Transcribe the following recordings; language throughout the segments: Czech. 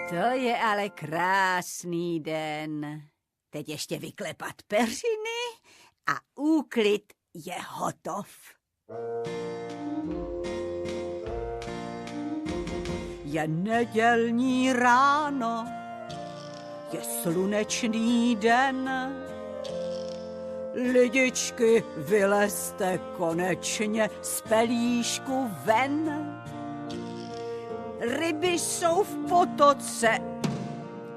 To je ale krásný den. Teď ještě vyklepat peřiny a úklid je hotov. Je nedělní ráno, je slunečný den. Lidičky, vylezte konečně z pelíšku ven. Ryby jsou v potoce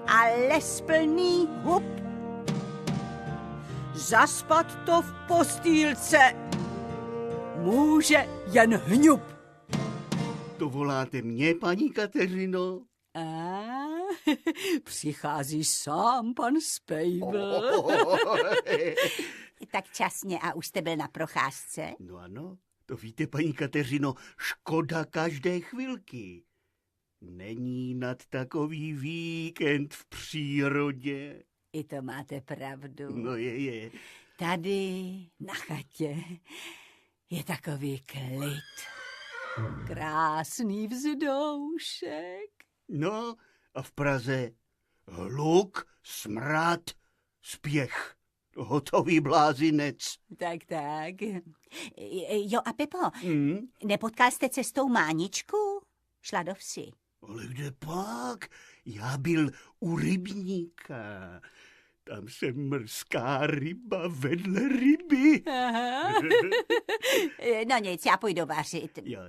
a les plný hub. Zaspat to v postýlce může jen hňup. To voláte mě, paní Kateřino? Přichází sám pan Spejbl. Tak časně a už jste byl na procházce? No ano, to víte, paní Kateřino, škoda každé chvilky. Není nad takový víkend v přírodě. I to máte pravdu. No je. Tady na chatě je takový klid. Krásný vzdušek. No a v Praze hluk, smrad, spěch. Hotový blázinec. Tak. Jo a Pepo, Hmm? nepotkal jste cestou Máničku? Šla do vsi. Ale kde pak? Já byl u rybníka. Tam jsem mrzká ryba vedle ryby. Aha. No nic, já půjdu vařit. Jo.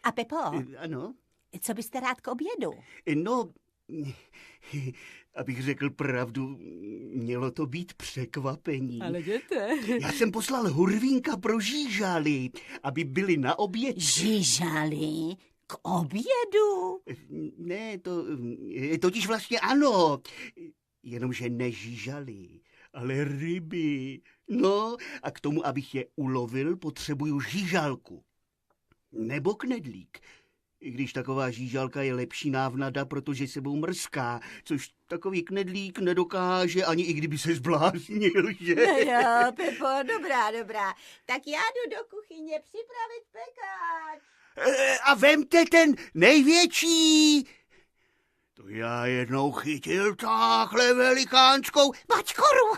A Pepo, Ano? co byste rád k obědu? No, abych řekl pravdu, mělo to být překvapení. Ale jděte. Já jsem poslal hurvínka pro žížaly, aby byli na oběd. Žížaly? K obědu? Ne, totiž vlastně ano, jenomže nežížaly, ale ryby. No a k tomu, abych je ulovil, potřebuju žížalku. Nebo knedlík. I když taková žížalka je lepší návnada, protože sebou mrzká, což takový knedlík nedokáže, ani i kdyby se zbláznil, že? Jo, Pepo, dobrá. Tak já jdu do kuchyně připravit pekáč. A vemte ten největší. To já jednou chytil táhle velikánskou mačkoru.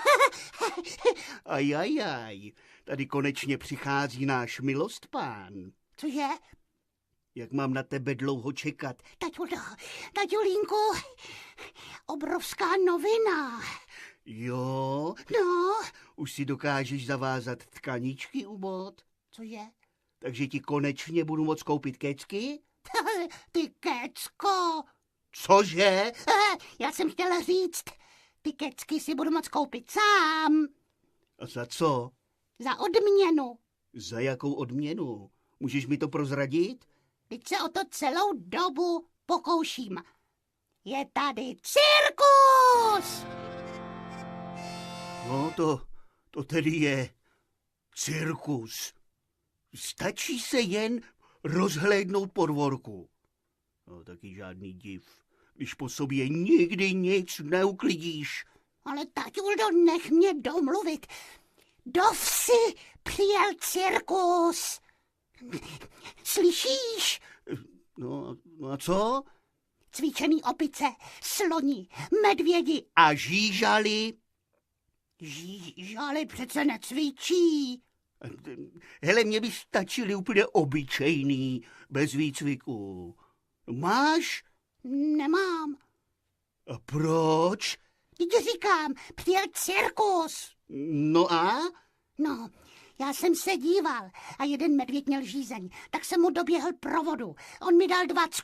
Ajajaj, tady konečně přichází náš milostpán. Cože? Jak mám na tebe dlouho čekat? Taťulínku, obrovská novina. Jo? No, Už si dokážeš zavázat tkaničky u bod? cože? Takže ti konečně budu moct koupit kecky? Ty kecko. Cože? Já jsem chtěla říct, ty kecky si budu moct koupit sám. A za co? Za odměnu. Za jakou odměnu? Můžeš mi to prozradit? Teď se o to celou dobu pokouším. Je tady cirkus! No, to tedy je cirkus. Stačí se jen rozhlédnout po dvorku. No, taky žádný div, když po sobě nikdy nic neuklidíš. Ale taťuldo, nech mě domluvit. Do vsi přijel cirkus. Slyšíš? No a co? Cvičený opice, sloni, medvědi. A žížaly? Žížaly přece necvičí. Hele, mě by stačili úplně obyčejný, bez výcviku. Máš? Nemám. A proč? Teď říkám, přijel cirkus. No a? No, já jsem se díval a jeden medvěd měl žízeň, tak jsem mu doběhl pro vodu. On mi dal 20.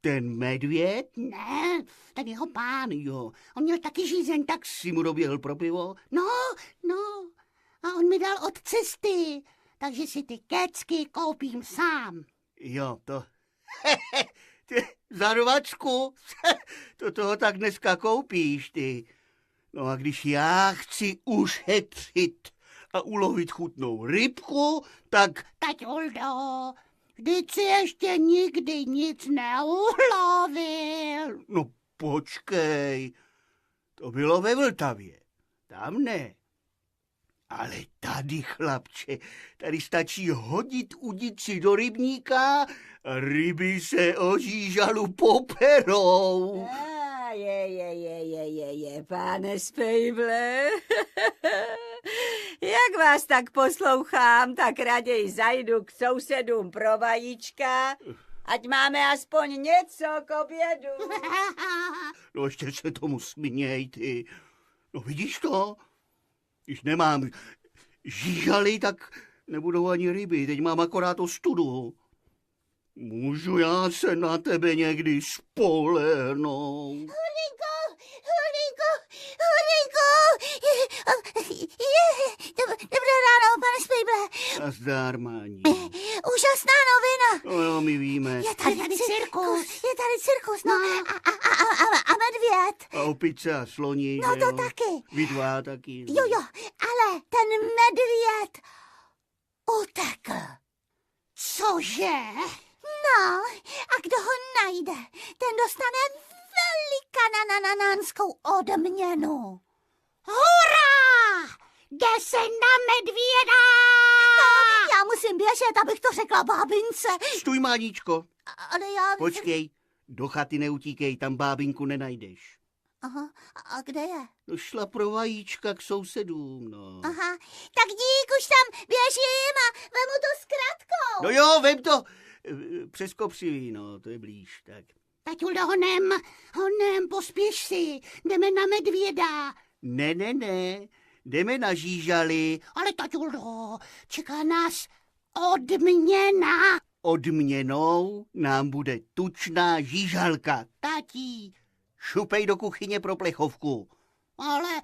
Ten medvěd? Ne, ten jeho pán. Jo. On měl taky žízeň, tak... Si mu doběhl pro pivo? No. A on mi dal od cesty, takže si ty kecky koupím sám. Jo, to... Ty, za 2, to toho tak dneska koupíš, ty. No a když já chci ušetřit a ulovit chutnou rybku, tak... Taťuldo, vždyť si ještě nikdy nic neulovil. No počkej, to bylo ve Vltavě, tam ne. Ale tady, chlapče, tady stačí hodit udici do rybníka a ryby se o žížalu poperou. Je, pane Spejble. Jak vás tak poslouchám, tak raději zajdu k sousedům pro vajíčka, ať máme aspoň něco k obědu. No ještě se tomu směj, ty. No vidíš to? Když nemám žížaly, tak nebudou ani ryby. Teď mám akorát ostudu. Můžu já se na tebe někdy spolehnout? Hurýku! Dobré ráno, pane Spejble. Nazdar, Mání. Úžasná novina. No jo, my víme. Je tady cirkus, no. A medvěd. A opice a sloni, No že to jo? taky. Vy 2 taky. Jo, ale ten medvěd utekl. Cože? No, a kdo ho najde, ten dostane velikanánskou odměnu. Hurá! Jde se na medvěda! No, já musím běžet, abych to řekla bábince. Stůj, Máničko. Ale já... Počkej, do chaty neutíkej, tam bábinku nenajdeš. Aha, a kde je? No šla pro vajíčka k sousedům, no. Aha, tak dík, už tam běžím a vemu to s kratkou. No jo, vem to přes kopřiví, no, to je blíž, tak. Taťuldo, honem, pospěš si, jdeme na medvěda. Ne, jdeme na žížaly. Ale taťuldo, čeká nás odměna. Odměnou nám bude tučná žížalka. Tatí, Šupej do kuchyně pro plechovku. ale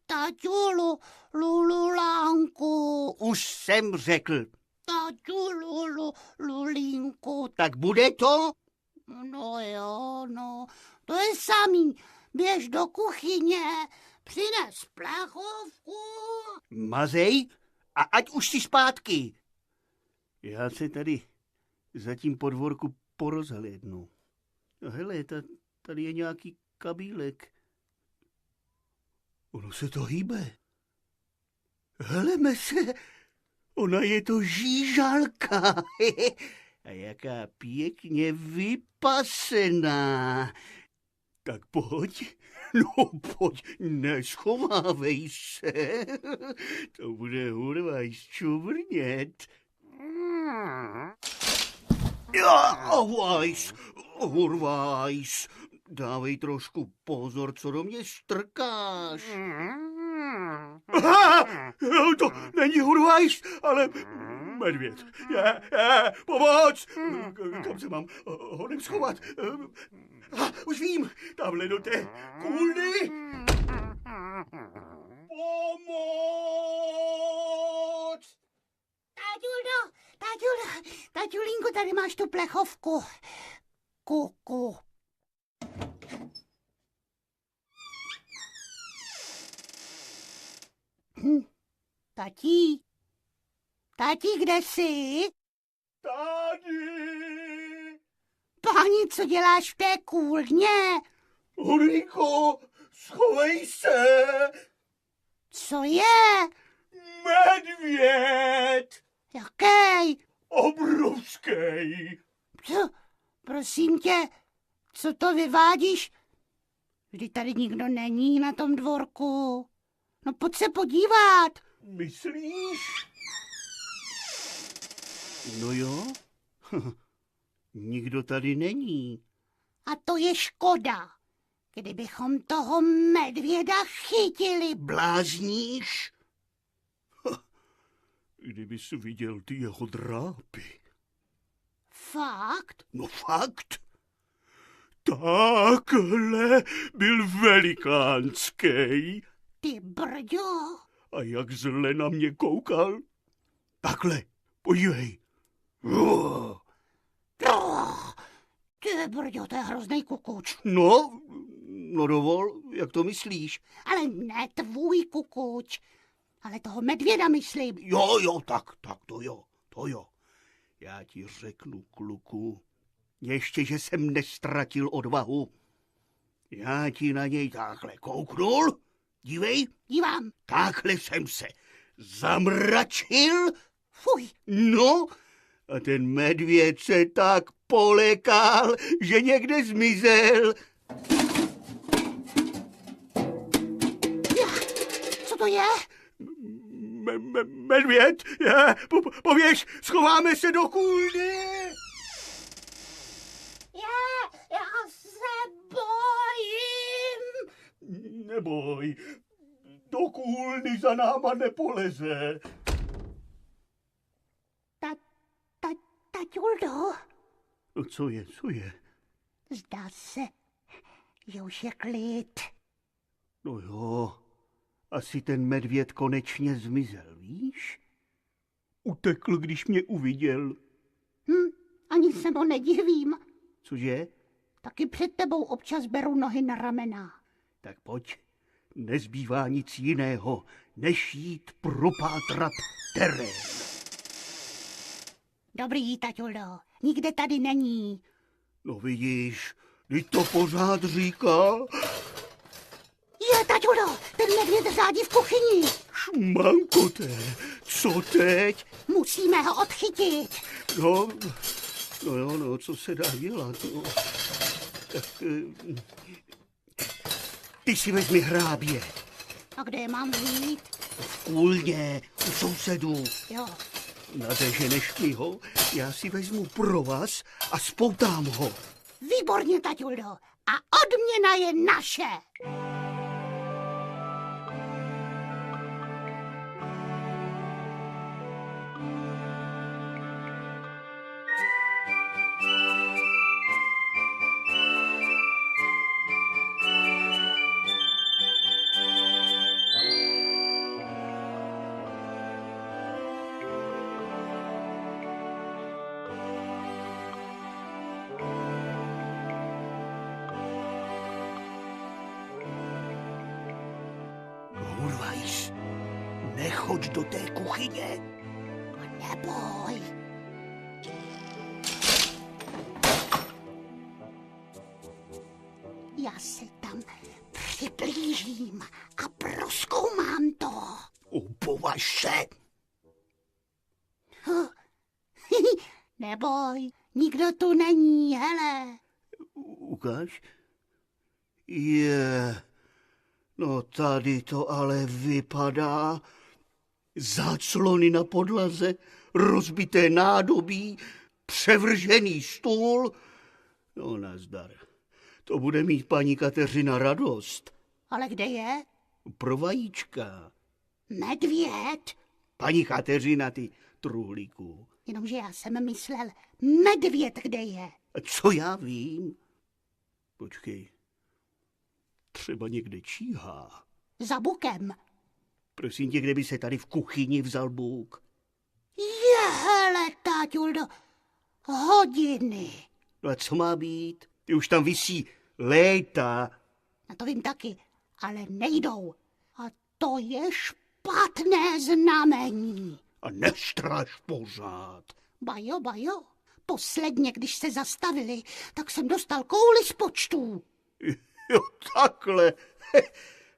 taťulu, lululánku, Už jsem řekl. taťulu, lulínku. Tak bude to? No jo, no, to je samý. Běž do kuchyně, přines plechovku. Mazej a ať už si zpátky. Já se tady za tím podvorku porozhlédnu. No hele, tady je nějaký kabílek. Ono se to hýbe. Heleme se, ona je to žížalka. A jaká pěkně vypasená. Tak pojď, no pojď, neschovávej se. To bude hurvajs čuvrnět. Hurvajs, dávej trošku pozor, co do mě strkáš. To není hurvajs, ale medvěd. Pomoc! Kam se mám honem schovat? Už vím, tamhle do té kůlny. Pomoc! Taťulínku, tady máš tu plechovku. Kuku. Tatí, kde jsi? Tady! Páni, co děláš v té kůlně? Hulíko, schovej se! Co je? Medvěd! Jaký? Obrovský! Prosím tě, co to vyvádíš? Vždyť tady nikdo není na tom dvorku. No pojď se podívat. Myslíš? No jo, nikdo tady není. A to je škoda. Kdybychom toho medvěda chytili. Blázníš? Kdybys viděl ty jeho drápy. Fakt? No fakt. Takhle byl velikánský. Ty brďo. A jak zle na mě koukal. Takhle, podívej. Ale brďo, to je hrozný kukuč. No dovol, jak to myslíš? Ale ne tvůj kukuč, ale toho medvěda myslím. Jo, tak to jo. Já ti řeknu, kluku, ještě, že jsem nestratil odvahu. Já ti na něj takhle kouknul, dívej. Dívám. Takhle jsem se zamračil. Fuj. No, a ten medvěd se tak polekal, že někde zmizel. Co to je? Medvěd, pověš, schováme se do kůlny. Já se bojím. Neboj, do kůlny za náma nepoleze. Taťuldo, No co je? zdá se, že už je klid. No jo, asi ten medvěd konečně zmizel, víš? Utekl, když mě uviděl. Ani se mu nedivím. Cože? Taky před tebou občas beru nohy na ramena. Tak pojď, nezbývá nic jiného, než jít propátrat terén. Dobrý, taťuldo, nikde tady není. No vidíš, teď to pořád říká. Je, taťuldo, ten medvěd řádí v kuchyni. Šmankoté, co teď? Musíme ho odchytit. No, co se dá dělat? No. Tak, ty si vezmi hrábě. A kde je mám vzít? V kůlně, u sousedů. Jo. Nadeženeš mi ho, já si vezmu provaz a spoutám ho. Výborně, taťuldo. A odměna je naše. Hurvajs, nechoď do té kuchyně. Neboj. Já se tam přiblížím a prozkoumám to. Upovaž se. Neboj, nikdo tu není, hele. Ukáž? No tady to ale vypadá. Záclony na podlaze, rozbité nádobí, převržený stůl. No nazdar. To bude mít paní Kateřina radost. Ale kde je? Pro vajíčka. Medvěd. Paní Kateřina, ty truhlíku. Jenomže já jsem myslel, medvěd kde je. A co já vím? Počkej. Třeba někde číhá. Za bukem. Prosím tě, kde by se tady v kuchyni vzal bůk? Hele, táťuldo, hodiny. No a co má být? Ty už tam visí léta. Na to vím taky, ale nejdou. A to je špatné znamení. A nestraš pořád. Bajo. Posledně, když se zastavili, tak jsem dostal kouli z počtů. Jo, takhle.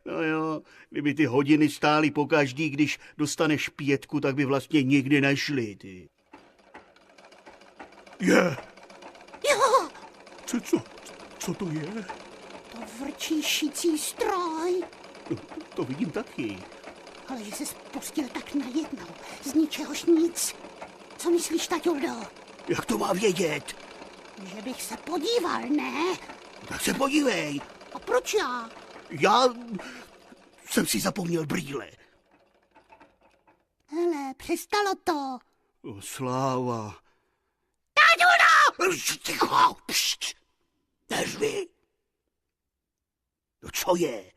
No jo, kdyby ty hodiny stály pokaždý, když dostaneš 5, tak by vlastně nikdy nešly, ty. Je. Jo, Co to je? to vrčí šicí stroj. No, to vidím taky. Ale že se spustil tak najednou, z ničehož nic. Co myslíš, taťuldo? Jak to má vědět? Že bych se podíval, ne? Tak se podívej. A proč já? Já jsem si zapomněl brýle. Hele, přestalo to. O, sláva. Taťuldo! Ticho, pšt. Neřvi. No co je?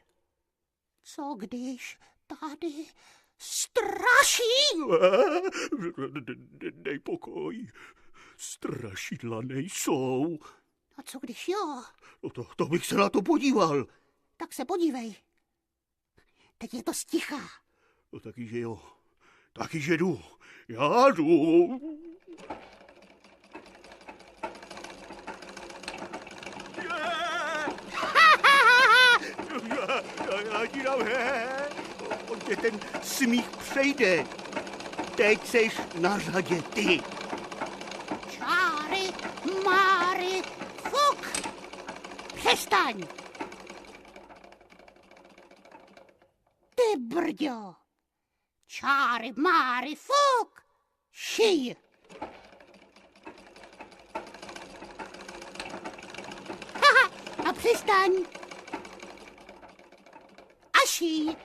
Co když tady straší? Dej pokoj. Strašidla nejsou. A co když jo? No to bych se na to podíval. Tak se podívej. Teď je to sticha. No taky, že jo. Taky, že jdu. Já jdu. Já ti dám, on tě ten smích přejde. Teď seš na řadě ty. Čáry, máry, fuk! Přestaň! Ty brďo! Čáry, máry, fuk! Šij! Haha, a přestaň! A šij!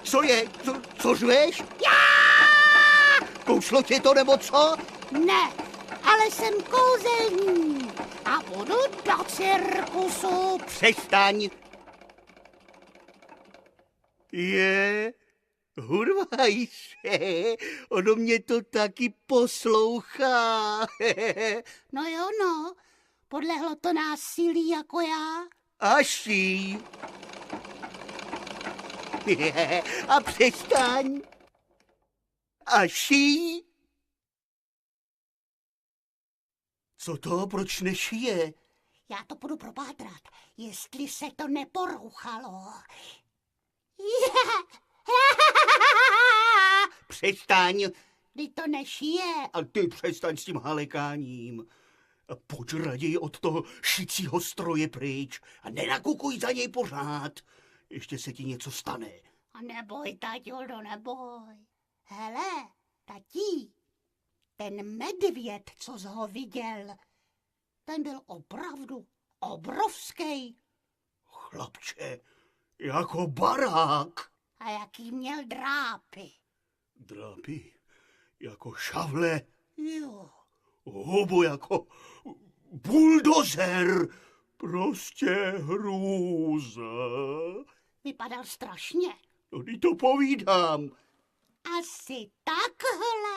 Co je? Co řveš? Já! Kouslo tě to nebo co? Ne, ale jsem kouzelní a budu do cirkusu. Přestaň. Hurvaj se, ono mě to taky poslouchá. No jo, no, podlehlo to násilí jako já. Aší. A přestaň. Aší. Co to, proč nešije? Já to budu propátrat, jestli se to neporouchalo. Přestaň. Kdy to nešije. A ty přestaň s tím halekáním. A pojď raději od toho šicího stroje pryč a nenakukuj za něj pořád. Ještě se ti něco stane. A neboj, taťuldo, neboj. Hele, tatí, ten medvěd, co jsi ho viděl, ten byl opravdu obrovský. Chlapče, jako barák. A jaký měl drápy. Drápy, jako šavle. Jo. Hubu jako buldozer. Prostě hrůza. Vypadal strašně. No, teď to povídám. Asi takhle.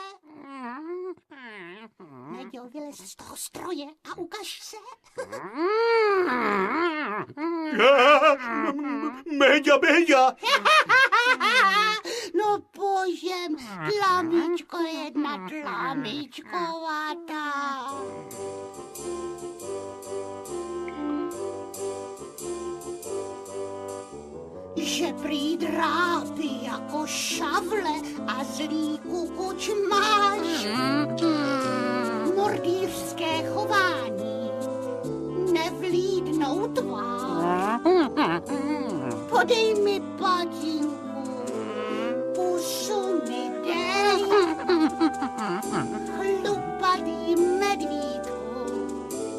Neděl, vylez z toho stroje a ukaž se. Méďa. No božem, tlamíčko jedna, tlamíčkovatá. Že prý drápy jako šavle a zlý kukuč máš. Mordýřské chování, nevlídnou tvář. Podej mi patinku, pusu mi dej. Chlupatý medvídku,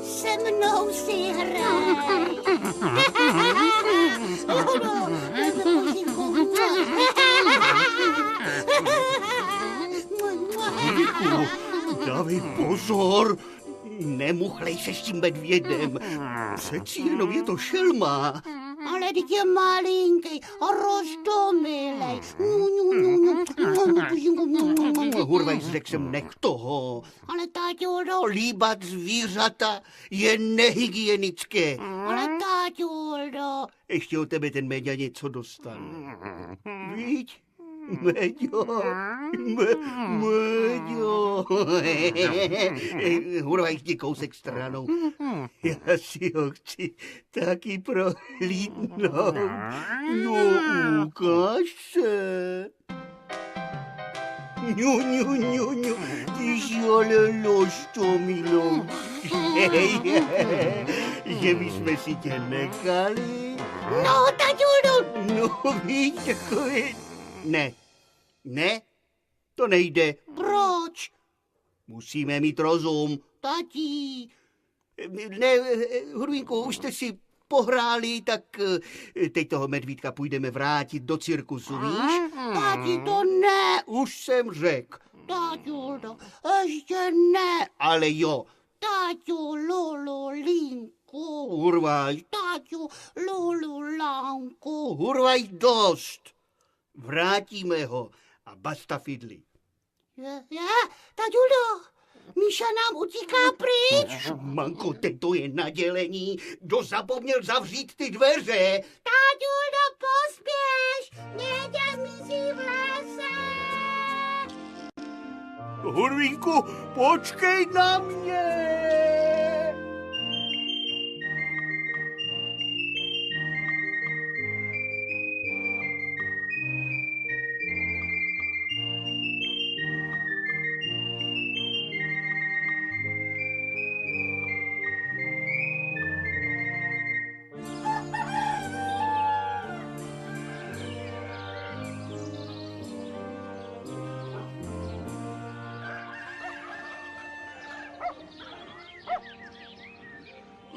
se mnou si hraj. Díku, dávej pozor, nemuchlej se s tím medvědem. Přeci jenom je to šelma. Ale teď je malinký a roztomilej. Hurvaj, řekl jsem, nech toho. Ale táťuldo, Líbat zvířata je nehygienické. ale táťuldo. Ještě od tebe ten Méďa něco dostane. Víď? Méďo, Méďo. Hurvaj, ti kousek stranou. Já si ho chci taky prohlídnout. No, ukáž se. Ňu, ty jsi ale ložto, miloučky. Že my jsme si tě nechali. No, táťuldo. No, víš, takové... Ne, to nejde. Proč? Musíme mít rozum. Tatí. Ne, Hurvínku, už jste si pohráli, tak teď toho medvídka půjdeme vrátit do cirkusu, víš? Tati, to ne. Už jsem řekl. Táťuldo, ještě ne. Ale jo. Táťu, lululinku. Hurvaj, Táťu, lululánku. hurvaj dost. Vrátíme ho a basta fidli. Taťulo, Míša nám utíká pryč. Manko, teď to je nadělení. Kdo zapomněl zavřít ty dveře? Taťulo, pospěš, Něďa mizí v lese. Hurvínku, počkej na mě.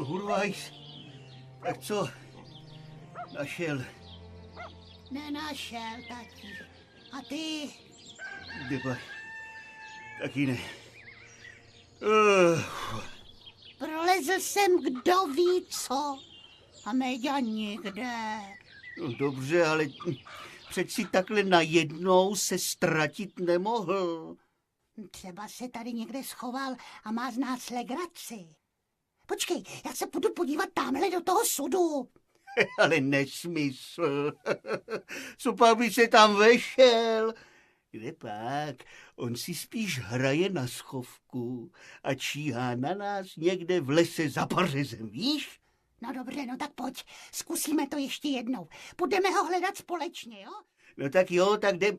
Hurvajs, tak co? Našel. Nenašel, tati. A ty? Kdyby, taky ne. Prolezl jsem kdo ví co. A Méďa nikde. No dobře, ale přeci takhle najednou se ztratit nemohl. Třeba se tady někde schoval a má z nás legraci. Počkej, já se půjdu podívat tamhle do toho sudu. Ale nesmysl. Co pak by se tam vešel? Kde pak? On si spíš hraje na schovku a číhá na nás někde v lese za pařezem, víš? No dobře, no tak pojď, zkusíme to ještě jednou. Budeme ho hledat společně, jo? No tak jo, tak jde...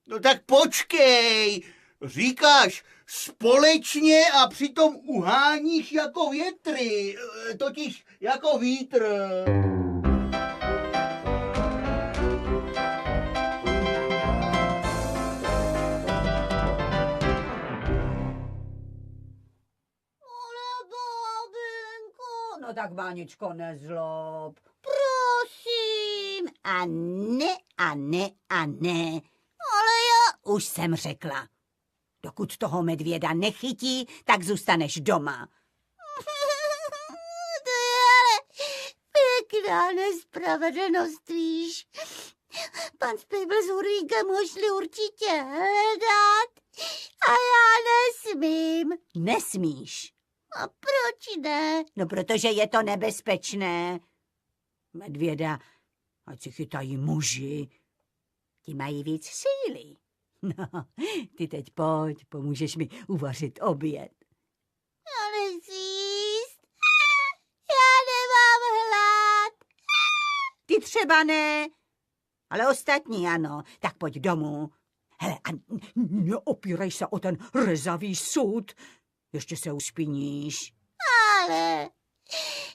No tak počkej! Říkáš společně a přitom uháníš jako větry, totiž jako vítr. No tak, Váničko, nezlob. Prosím. A ne, a ne, a ne. Ale já už jsem řekla. Dokud toho medvěda nechytí, tak zůstaneš doma. To je ale pěkná nespravedlnost, víš. Pan Spejbl s Hurvínkem ho šli určitě hledat a já nesmím. Nesmíš. A proč ne? No, protože je to nebezpečné. Medvěda, ať si chytají muži. Ti mají víc síly. No, ty teď pojď, pomůžeš mi uvařit oběd. Já nechci jíst. Já nemám hlad. Ty třeba ne, ale ostatní ano. Tak pojď domů. Hele, a neopírej se o ten rezavý sud. Ještě se ušpiníš. Ale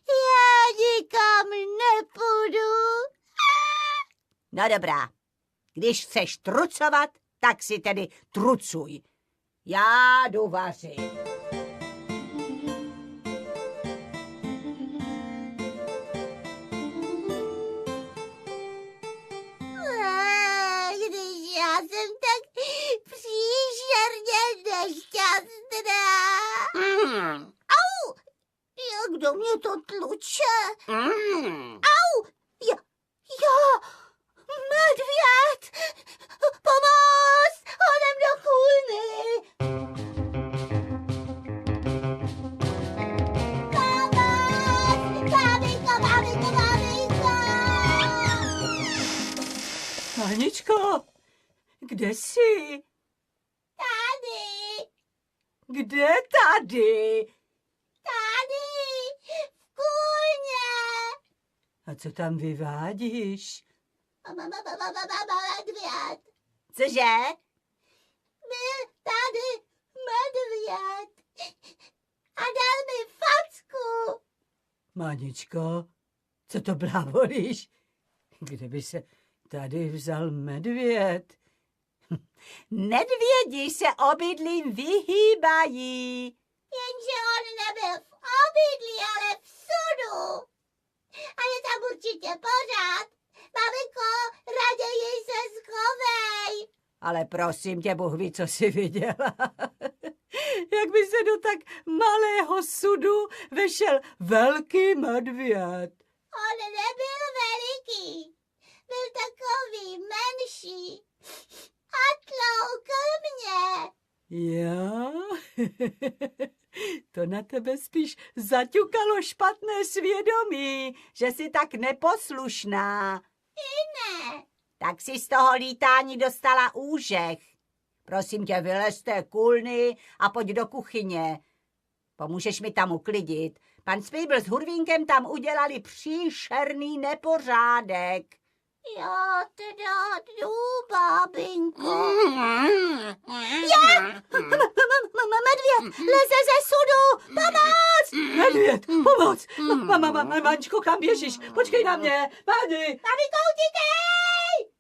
já nikam nepůjdu. No dobrá, když chceš trucovat, tak si tedy trucuj. Já jdu vařit. Když já jsem tak příšerně nešťastná. Au! Jak do mě to tluče? Au! Já! Medvěd! Pomoc! Hodem do kůlny! Pomoc! Maminko! Aničko, kde jsi? Tady! Kde tady? Tady! V kůlně! A co tam vyvádíš? Medvěd! Cože? Byl tady medvěd a dal mi facku. Maničko, co to blábolíš? Kde by se tady vzal medvěd? Medvědi se obydlím vyhýbají. Jenže on nebyl v obydlí, ale v sudu. A je tam určitě pořád. Maminko, raději se schovej. Ale prosím tě, Bůh ví, co jsi viděla. Jak by se do tak malého sudu vešel velký medvěd. On nebyl veliký. Byl takový menší. A tloukl mě. Já? To na tebe spíš zaťukalo špatné svědomí, že jsi tak neposlušná. Ne. Tak si z toho lítání dostala úžeh. Prosím tě, vylez z té kůlny a pojď do kuchyně. Pomůžeš mi tam uklidit. Pan Spejbl s Hurvínkem tam udělali příšerný nepořádek. Já teda jdu, bábinko. Medvěd, leze ze sudu, pomoc! Medvěd, pomoc! Mančko, kam běžíš? Počkej na mě, Máni! Maminko, utíkej!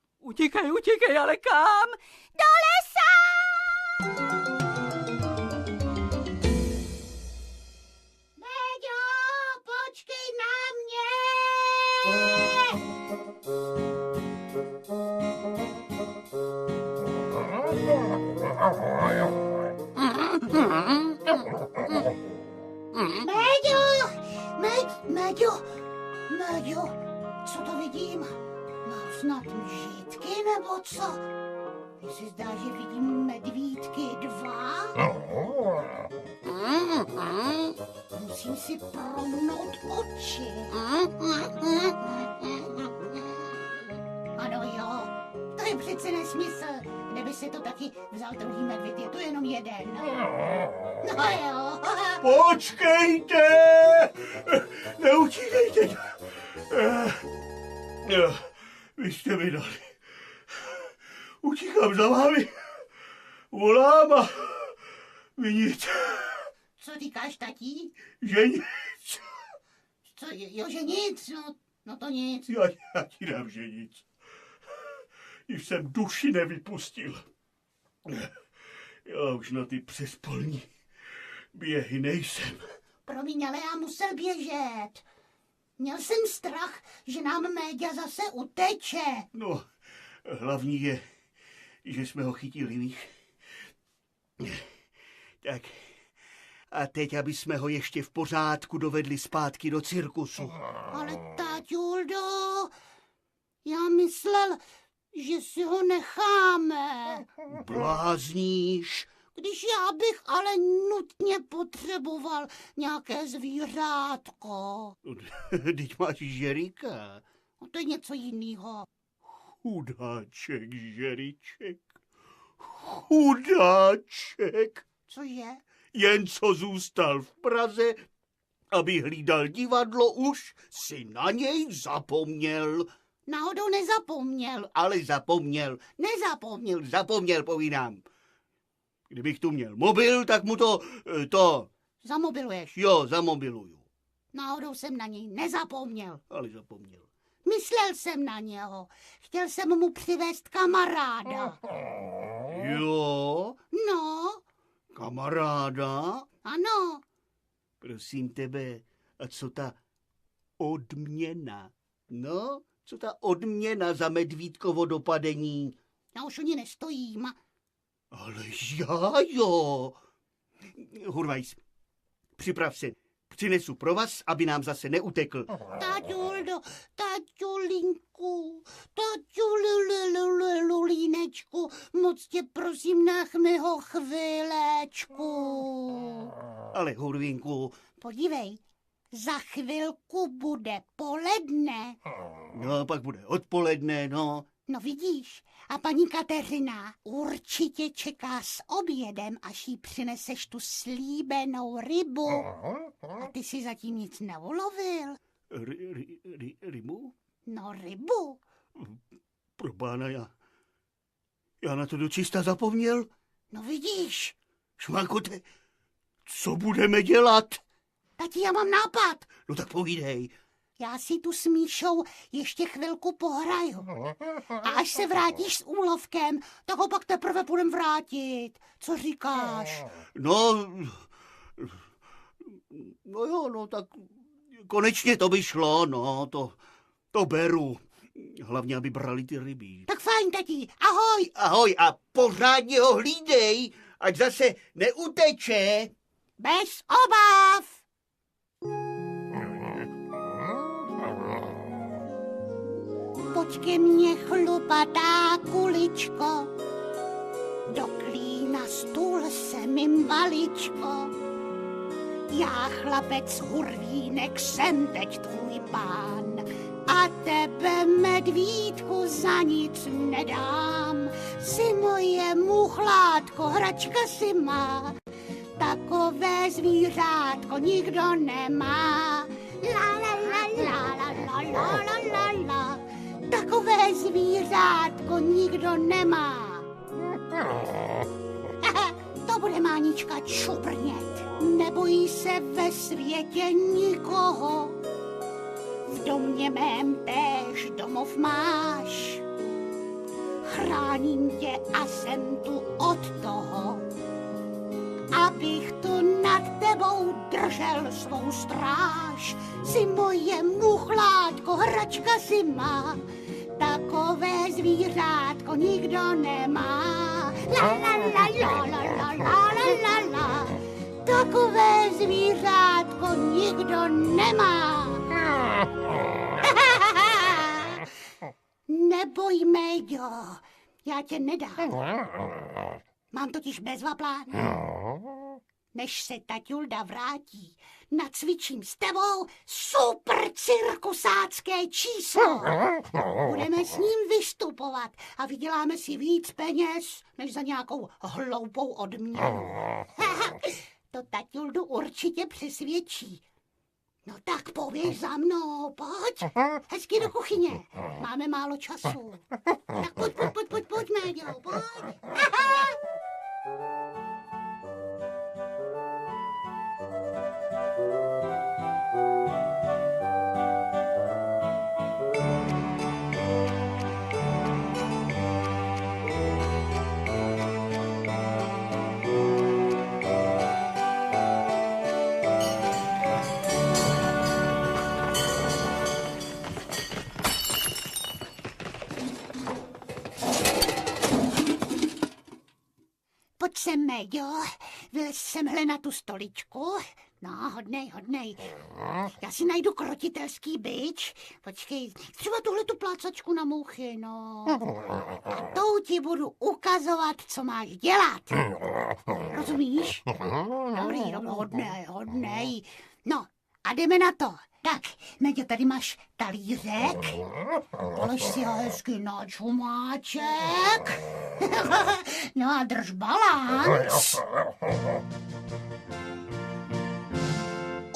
Utíkej, ale kam? Do lesa! Méďo, počkej na mě! Méďo, co to vidím? Mám snad mžítky nebo co? Mně se zdá, že vidím medvídky 2. Musím si promnout oči. Ano jo, to je přece nesmysl. Kdyby se to taky vzal druhý medvěd, je to jenom jeden. No jo. Počkejte! Neutíkejte! Vy jste mi dali. Utíkám za vámi. Volám a vy nic. Co říkáš, tatí? Že nic. Co, jo, že nic, no to nic. Já ti dám, že nic. Již jsem duši nevypustil. Já už na ty přespolní běhy nejsem. Promiň, ale já musel běžet. Měl jsem strach, že nám Méďa zase uteče. No, hlavní je, že jsme ho chytili, víš. Tak, a teď, aby jsme ho ještě v pořádku dovedli zpátky do cirkusu. Ale táťuldo, já myslel, že si ho necháme. Blázníš? Když já bych ale nutně potřeboval nějaké zvířátko. Teď máš Žerika. No to je něco jiného. Chudáček, Žeriček. Chudáček. Cože? Jen co zůstal v Praze, aby hlídal divadlo, už si na něj zapomněl. Náhodou nezapomněl. Ale zapomněl. Zapomněl, povídám. Kdybych tu měl mobil, tak mu to... Zamobiluješ. Jo, zamobiluju. Náhodou jsem na něj nezapomněl. Ale zapomněl. Myslel jsem na něho. Chtěl jsem mu přivést kamaráda. Jo, No, kamaráda? ano. Prosím tebe, a co ta odměna? No, co ta odměna za medvídkovo dopadení? Já už o ní nestojím. Ale já jo. Hurvajs, připrav se. Přinesu pro vás, aby nám zase neutekl. Taťuldo, taťulinku, taťululululínečku, moc tě prosím, nech mi ho chvilečku. Ale Hurvínku, Podívej, za chvilku bude poledne. no pak bude odpoledne, no. No vidíš, a paní Kateřina určitě čeká s obědem, až jí přineseš tu slíbenou rybu. A ty si zatím nic neulovil. Rybu? No rybu. Pro pána, já na to dočista zapomněl. No vidíš. Šmankote, co budeme dělat? Tati, já mám nápad. No tak povídej. Já si tu s Míšou ještě chvilku pohraju. A až se vrátíš s úlovkem, tak ho pak teprve půjdem vrátit. Co říkáš? No jo, no tak konečně to by šlo, no, to beru. Hlavně, aby brali ty ryby. Tak fajn, tati, ahoj. Ahoj a pořádně ho hlídej, ať zase neuteče. Bez obav. Pojď ke mně, chlupatá kuličko, do klína Stul se mi, maličko. Já, chlapec Hurvínek, jsem teď tvůj pán. A tebe, medvídku, za nic nedám. Jsi moje muchlátko, hračka si má. Takové zvířátko nikdo nemá. La la la la la la la la la la. Takové zvířátko nikdo nemá. To bude Mánička čubrnět. Nebojí se ve světě nikoho. V domě mém též domov máš. Chráním tě a jsem tu od toho, abych tu nad tebou držel svou stráž. Jsi moje muchlátko, hračka si má. Takové zvířátko nikdo nemá. La la la la la la la la la. Takové zvířátko nikdo nemá. Neboj, Méďo, já tě nedám. Mám totiž bezva plán. Než se taťulda vrátí, nacvičím s tebou super cirkusácké číslo. Budeme s ním vystupovat a vyděláme si víc peněz, než za nějakou hloupou odměnu. To taťuldu určitě přesvědčí. No tak poběž za mnou, pojď. Hezky do kuchyně. Máme málo času. Tak pojď, Méďo, pojď. Pojď sem, Méďo, vylez semhle na tu stoličku. No, hodnej. Já si najdu krotitelský bič. Počkej, třeba tuhle tu plácačku na mouchy, no. A tou ti budu ukazovat, co máš dělat. Rozumíš? Dobrý, hodnej. No, a jdeme na to. Tak, Méďo, tady máš talířek. Polož si ho hezky na čumáček. No a drž balanc.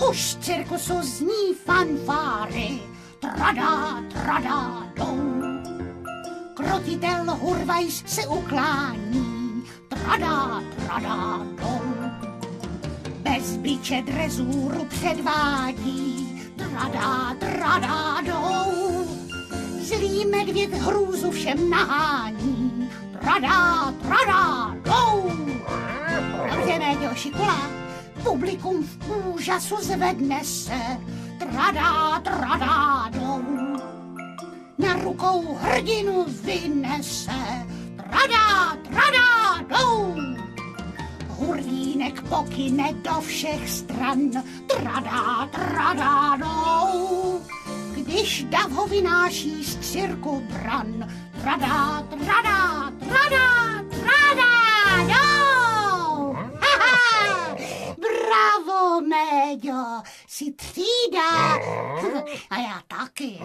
Už z cirkusu zní fanfáry. Trada, trada, dou. Krotitel Hurvajs se uklání. Trada, trada, dou. Bez biče drezúru předvádí. Trada, trada, dou. Zlý medvěd hrůzu všem nahání. Trada, trada, dou. Dobře, Méďo, šikula. Publikum v úžasu zvedne se. Trada, trada, dou. Na rukou hrdinu vynese. Trada, trada, dou. Hurvínek pokyne do všech stran. Trada, trada, dou. Když dav ho vynáší z cirku bran. Trada, trada, trada, trada, dou. Bravo, Méďo, jsi třída. A já taky.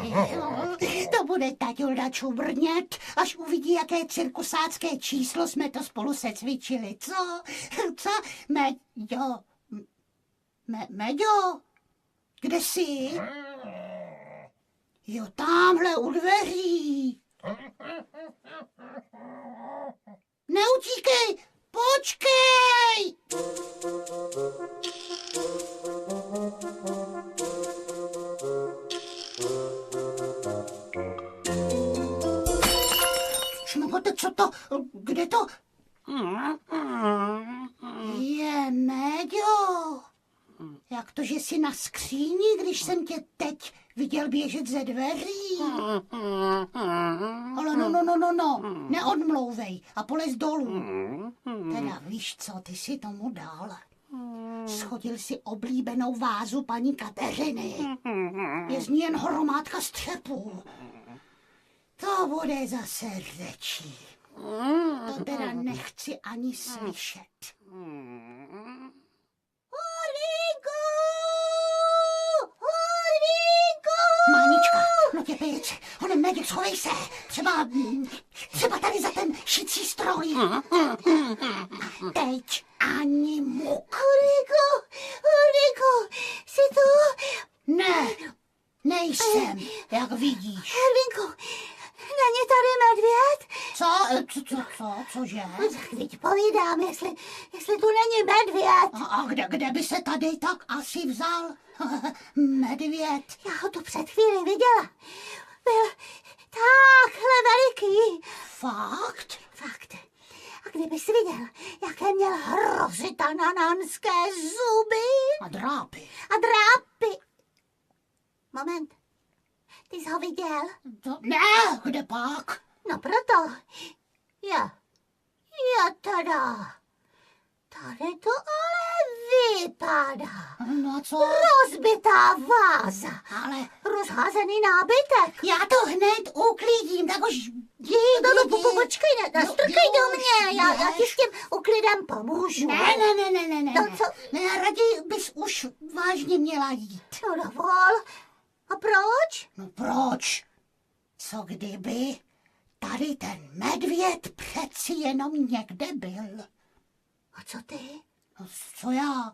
To bude taťulda čubrnět, až uvidí, jaké cirkusácké číslo jsme to spolu secvičili. Co? Méďo? Méďo? Kde jsi? Jo, tamhle u dveří. Neutíkej, počkej! Šmote, co to? Kde to? Je, Méďo. Jak to, že jsi na skříni, když jsem tě teď viděl běžet ze dveří? Ale no, neodmlouvej a polez dolů. Teda víš co, ty si tomu dal. Schodil si oblíbenou vázu paní Kateřiny. Je z ní jen hromádka střepů. To bude zase řečí. To teda nechci ani slyšet. Horvínku! Horvínku! Mánička, no tě pěč, honem Méděk, schovej se. Třeba tady za ten šicí stroj. Teď ani muk. Horvínku, jsi tu? Ne, nejsem, jak vidíš. Horvínku, není tady medvěd? Cože? Teď povídám, jestli tu není medvěd. A kde by se tady tak asi vzal medvěd? Já ho tu před chvíli viděla. Byl takhle veliký. Fakt? Fakt. A kdybys viděl, jaké měl hrozitananánské zuby A drápy? a drápy. Moment. Ty jsi ho viděl? Ne, kde pak? No proto. Já teda. Tady to ale vypadá. No a co? Rozbitá váza. Ale Rozházený nábytek. já to hned uklidím, tak už jdi. Počkej, nestrkej do mě. Já ti s tím uklidem pomůžu. Ne. No co? Ne, raději bys už vážně měla jít. No dovol. A proč? No proč? Co kdyby tady ten medvěd přeci jenom někde byl? A co ty? No co já?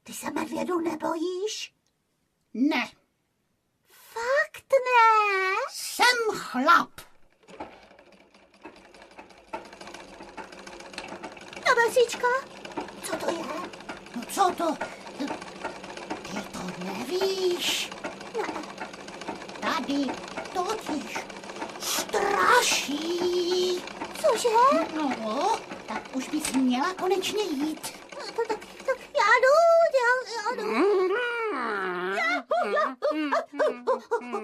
Ty se medvědu nebojíš? Ne, Fakt ne? jsem chlap. No Besíčka, co to je? No co to? Ty to nevíš? Tady totiž straší. Cože? No, tak už bys měla konečně jít. Tak já jdu.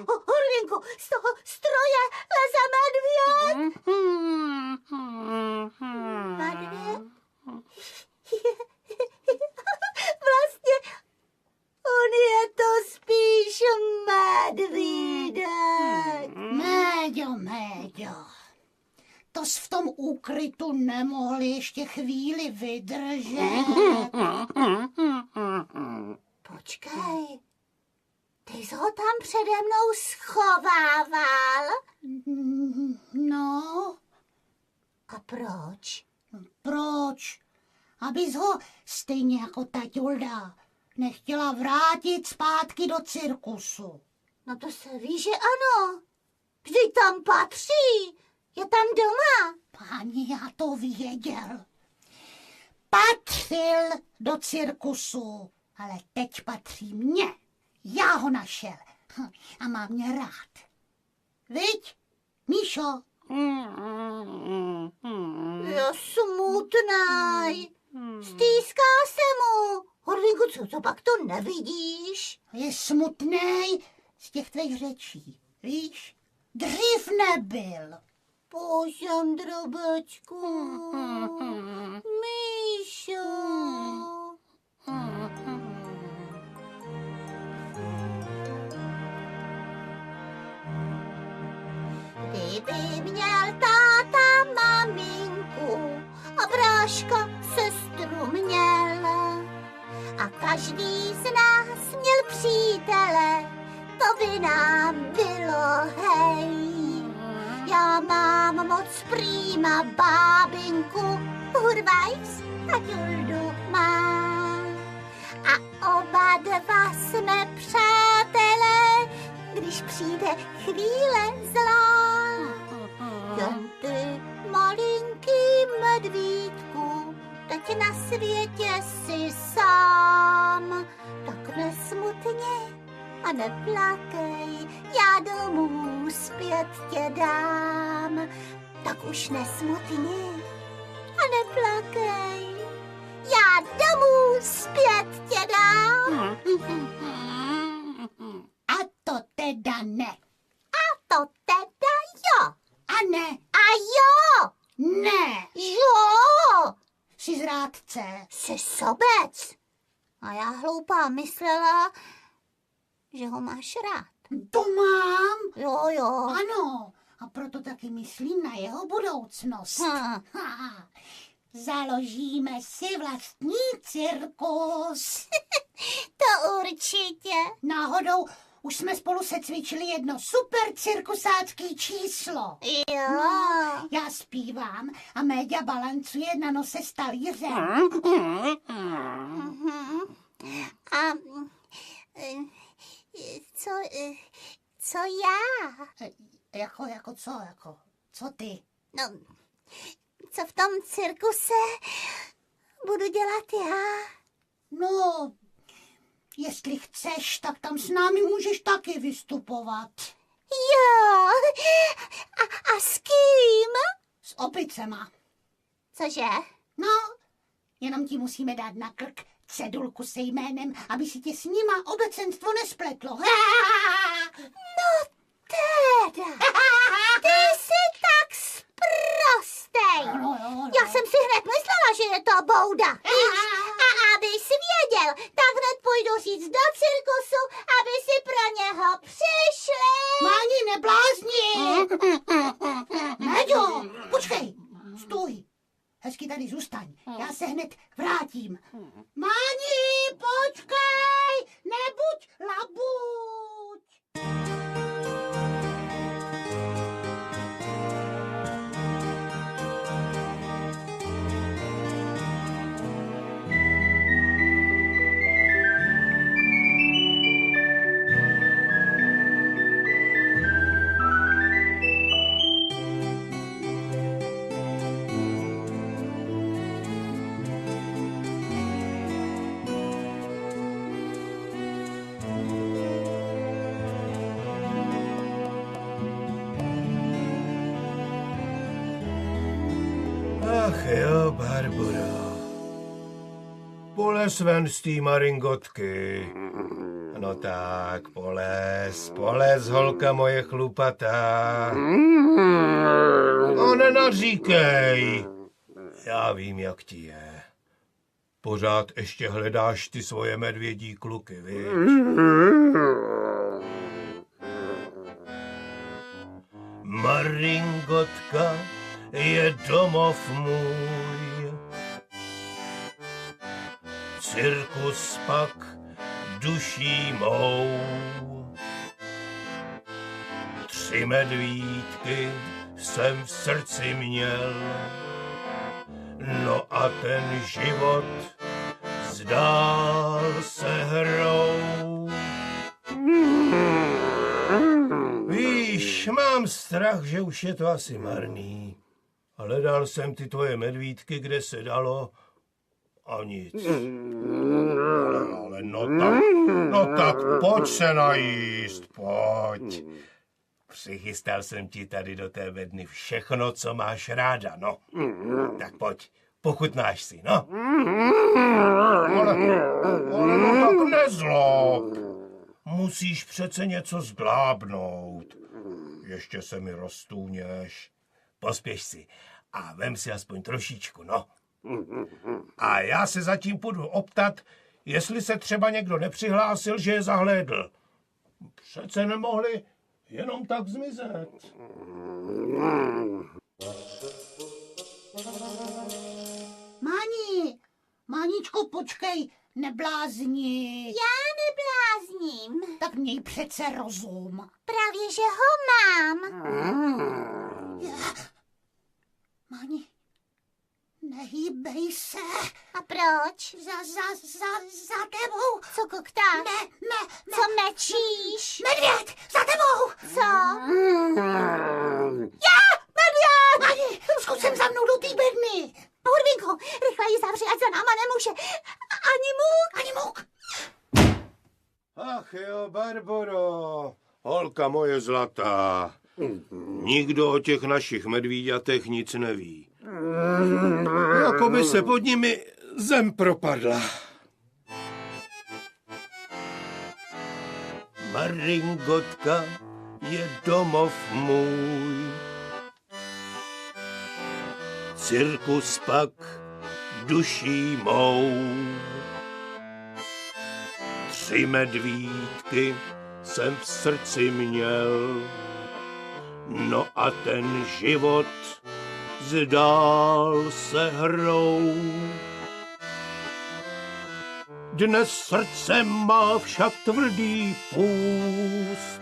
Horvínku, z toho stroje leze medvěd. Medvěd? Vlastně on je to spíš medvídek. Méďo. To jsi v tom úkrytu nemohli ještě chvíli vydržet. Počkej, ty jsi ho tam přede mnou schovával? No, A proč? proč? Abys ho stejně jako taťulda nechtěla vrátit zpátky do cirkusu. No to se ví, že ano. Vždyť tam patří. Je tam doma. Páni, já to věděl. Patřil do cirkusu, ale teď patří mně. Já ho našel a má mě rád. Viď, Míšo? Je smutnej. Stýská se mu. Horvínku, co pak to nevidíš? Je smutnej z těch tvých řečí, víš? Dřív nebyl. Božem drobečku. Míšo. Kdyby měl táta maminku a bráška sestru měl a každý z nás měl přítele, to by nám bylo hej. Já mám moc prýma bábinku, hurvajs a Juldu má. A oba dva jsme přátelé, když přijde chvíle zlá. Jen ty, malinký medvídku, teď na světě jsi sám. Tak nesmutně a neplakej, já domů zpět tě dám. Tak už nesmutně a neplakej, já domů zpět tě dám. A to teda ne. A to teda jo. A ne. A jo. Ne. Jo. Jsi zrádce. Jsi sobec. A já hloupá myslela, že ho máš rád. To mám. Jo. Ano. A proto taky myslím na jeho budoucnost. Ha. Založíme si vlastní cirkus. To určitě. Náhodou už jsme spolu secvičili jedno super cirkusácký číslo. Jo. No, já zpívám a Méďa balancuje na nose s talířem. A co já? Co ty? No, co v tom cirkuse budu dělat já? No, jestli chceš, tak tam s námi můžeš taky vystupovat. Jo. A s kým? S opicema. Cože? No, jenom ti musíme dát na krk cedulku se jménem, aby si tě s nima obecenstvo nespletlo. No teda. Ty jsi tak sprostej. No. Já jsem si hned myslela, že je to bouda. Víš? A abys věděl, tak hned půjdu říct do cirkusu, aby si pro něho přišli. Máni, neblázni! Méďo, počkej, stůj. Hezky tady zůstaň, já se hned vrátím. Máni, počkej, nebuď labuť. Ach jo, Barboro. Poles ven z té maringotky. No tak, poles, holka moje chlupatá. No nenaříkej. Já vím, jak ti je. Pořád ještě hledáš ty svoje medvědí kluky, víš? Maringotka je domov můj. Cirkus pak duší mou. 3 medvídky jsem v srdci měl. No a ten život zdál se hrou. Víš, mám strach, že už je to asi marný. Hledal jsem ty tvoje medvídky, kde se dalo, a nic. Ale no tak pojď se najíst, pojď. Přichystal jsem ti tady do té bedny všechno, co máš ráda, no. Tak pojď, pochutnáš si, no. Ale no tak nezlob. Musíš přece něco zdlábnout. Ještě se mi roztůněš. Pospěš si a vem si aspoň trošičku, no. A já se zatím půjdu optat, jestli se třeba někdo nepřihlásil, že je zahlédl. Přece nemohli jenom tak zmizet. Máničko, počkej, neblázni. Já neblázním. Tak měj přece rozum. Právě, že ho mám. Máni, nehýbej se. A proč? Za tebou. Co koktáš? Ne. Co mečíš? Medvěd, za tebou. Co? Medvěd! Máni, zkus sem za mnou do té bedny. Hurvinko, rychle ji zavři, ať za náma nemůže. Ani muk. Ach jo, Barboro, holka moje zlatá. Nikdo o těch našich medvíďatech nic neví. Jako by se pod nimi zem propadla. Maringotka je domov můj. Cirkus pak duší mou. 3 medvídky jsem v srdci měl. No a ten život zdál se hrou. Dnes srdce má však tvrdý půst.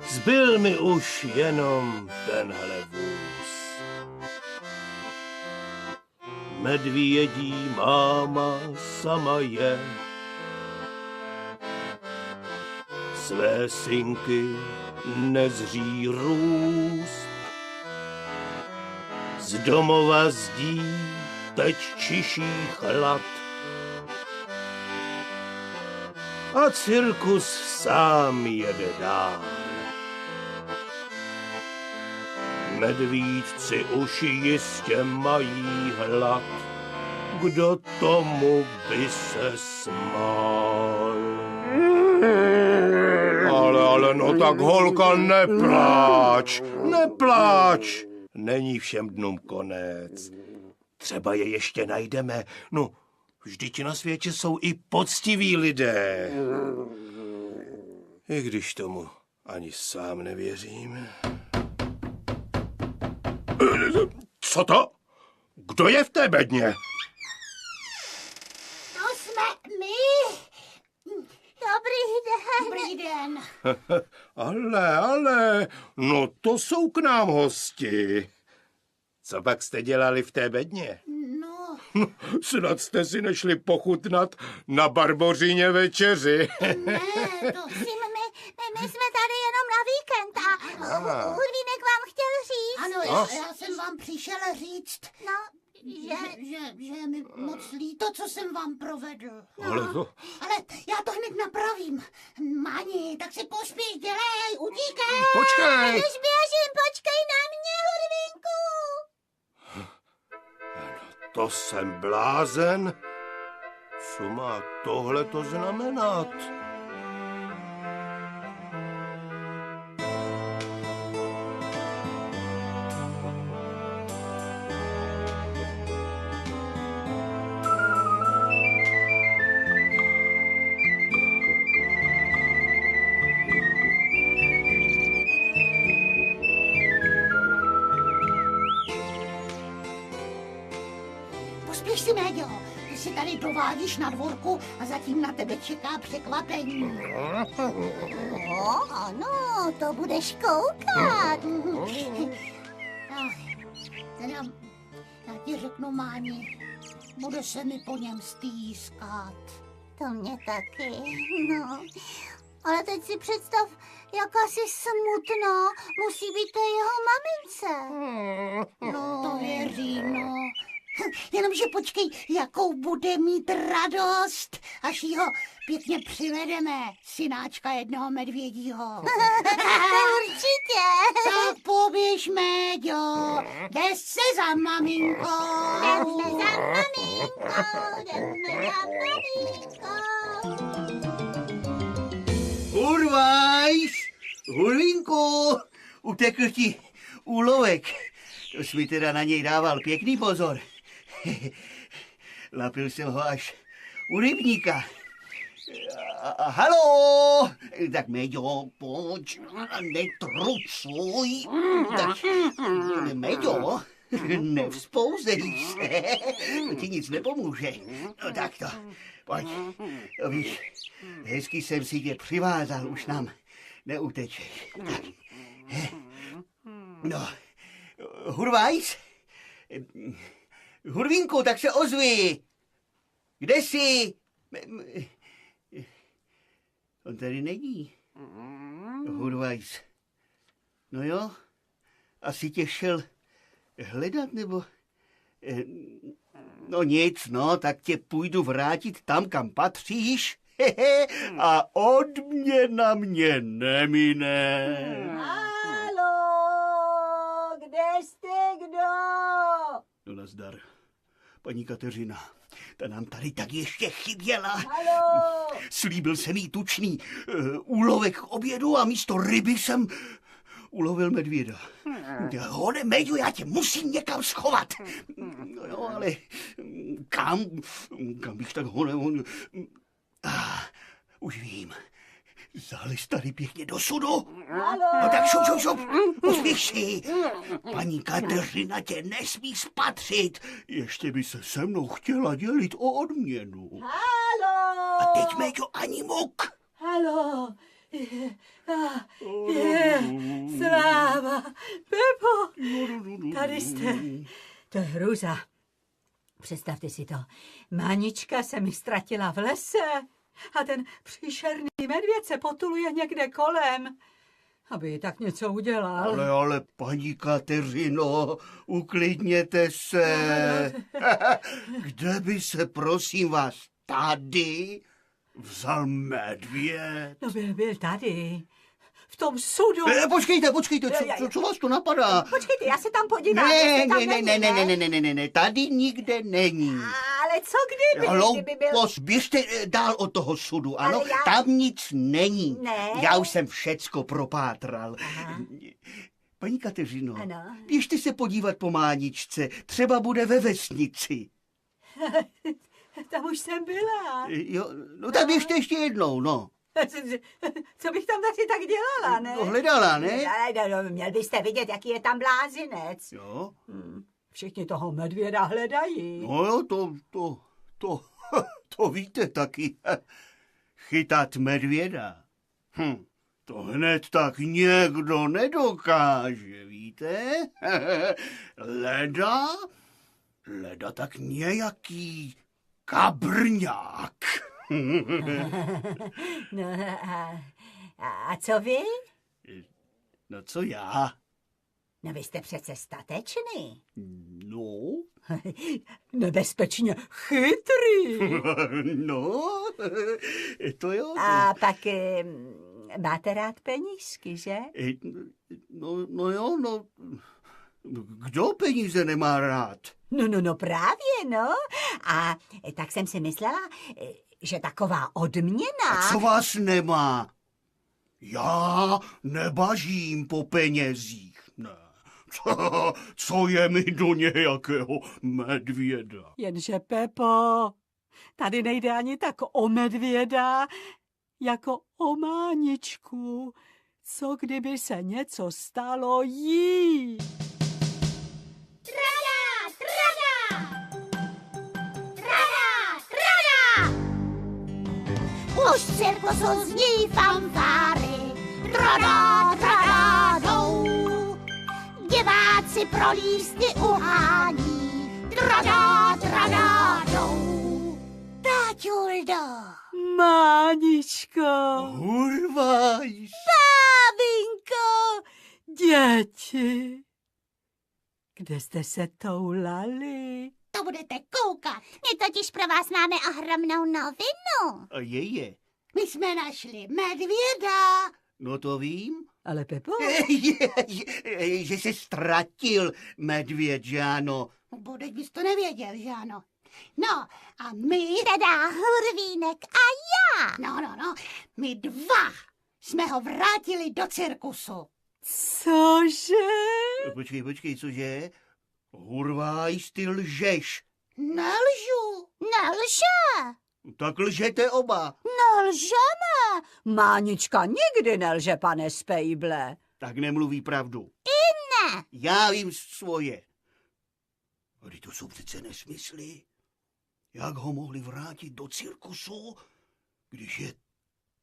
Zbyl mi už jenom tenhle vůz. Medvědí máma sama je, své synky nezří růst. Z domova zdí teď čiší chlad a cirkus sám jede dál. Medvídci už jistě mají hlad, kdo tomu by se smál. Ale no tak holka, nepláč. Není všem dnům konec. Třeba je ještě najdeme. No, vždyť na světě jsou i poctiví lidé. I když tomu ani sám nevěřím. Co to? Kdo je v té bedně? To jsme my. Dobrý den. Dobrý den. Ale, no to jsou k nám hosti. Co pak jste dělali v té bedně? No, Snad jste si nešli pochutnat na Barbořině večeři. ne, to... My jsme tady jenom na víkend a Hudvínek vám chtěl říct. Ano, já jsem vám přišel říct, No, že je mi moc líto, co jsem vám provedl. Ale já to hned napravím. Mani, tak si pospíš, dělej, utíkej. počkej. už běžím, počkej na mě, Hudvínku. To jsem blázen. Co má tohle to znamenat? Pospíš si, Méďo, ty si tady dovádíš na dvorku a zatím na tebe čeká překvapení. No, ano, to budeš koukat. Teda, já ti řeknu, Máni, bude se mi po něm stýskat. To mě taky, no. Ale teď si představ, jak asi smutno musí být té jeho mamince. No, to věřím, no. Jenomže počkej, jakou bude mít radost, až ho pěkně přivedeme, synáčka jednoho medvědího. To určitě. Tak poběž, Méďo, jde se za maminkou. Jdeme za maminkou. Urvajš, Hurvínku, utekl ti úlovek. To jsi mi teda na něj dával pěkný pozor. Napil jsem ho až u rybníka. Haló! Tak Meďo, pojď, netrucuj. Tak, Meďo, nevzpouzej se, to ti nic nepomůže. No tak to, pojď. To víš, hezky jsem si tě přivázal, už nám neutečeš. Tak. No, Hurvajs? Hurvínku, tak se ozvi. Kde jsi? On tady není. Hurvajs. No jo, asi tě šel hledat, nebo... No nic, no, tak tě půjdu vrátit tam, kam patříš. A odměna mě nemine. Haló, kde jste kdo? No nazdar. Paní Kateřina, ta nám tady tak ještě chyběla. Haló. Slíbil jsem jí tučný úlovek k obědu a místo ryby jsem ulovil medvěda. Hode, Meďo, já tě musím někam schovat. No jo, ale kam bych tak už vím. Zalez tady pěkně do sudu. Halo? No tak šup. Uspěch si. Paní Kateřina tě nesmí spatřit. Ještě by se mnou chtěla dělit o odměnu. Halo? A teď, Méďo, ani muk. Halo? Sláva. Pepo, tady jste. To je hrůza. Představte si to. Manička se mi ztratila v lese a ten příšerný medvěd se potuluje někde kolem. Aby jí tak něco udělal. Ale, paní Kateřino, uklidněte se. Kde by se, prosím vás, tady vzal medvěd? No byl tady. V tom sudu. Počkejte, co vás to napadá? Počkejte, já se tam podívám. jestli tam není, Ne, tady nikde není. Ale co kdyby byl... Hloupost, běžte dál od toho sudu, ano? Ale Tam nic není. Ne. Já už jsem všecko propátral. Aha. Paní Kateřino, Ano. běžte se podívat po Máničce, třeba bude ve vesnici. Tam už jsem byla. Jo, no tak běžte ještě jednou, no. Co bych tam taky tak dělala, ne? No hledala, ne? No, měl byste vidět, jaký je tam blázinec. Jo. Všichni toho medvěda hledají. No jo, to víte taky. Chytat medvěda. To hned tak někdo nedokáže, víte? Leda tak nějaký kabrňák. No, a co vy? No co já? No vy jste přece statečný. No, Nebezpečně chytrý. no, to jo. A pak máte rád penízky, že? No jo, no. Kdo peníze nemá rád? No právě, no. A tak jsem si myslela, že taková odměna... A co vás nemá? Já nebažím po penězích, ne. Co je mi do nějakého medvěda? Jenže Pepo, tady nejde ani tak o medvěda, jako o Máničku. Co kdyby se něco stalo jí? Už z cirkusu zní fanfáry. Trada, jdou. Diváci pro lístky uhání. Trada, jdou. Táťuldo. Máničko, Hurvaj. Bábinko, děti, kde jste se toulali? To budete koukat. My totiž pro vás máme ohromnou novinu. A je. My jsme našli medvěda. No to vím. Ale Pepo, Že se ztratil medvěd, že ano? No, Bodeď bys to nevěděl, že ano? No, a my... Teda Hurvínek a já. No, my dva jsme ho vrátili do cirkusu. cože? Počkej, cože? Hurvaj, ty lžeš. Nelžu. Nelže. Tak lžete oba. Nelžeme. Mánička nikdy nelže, pane Spejble. Tak nemluví pravdu. Ne. Já vím svoje. A to jsou přece nesmysly. Jak ho mohli vrátit do cirkusu, když je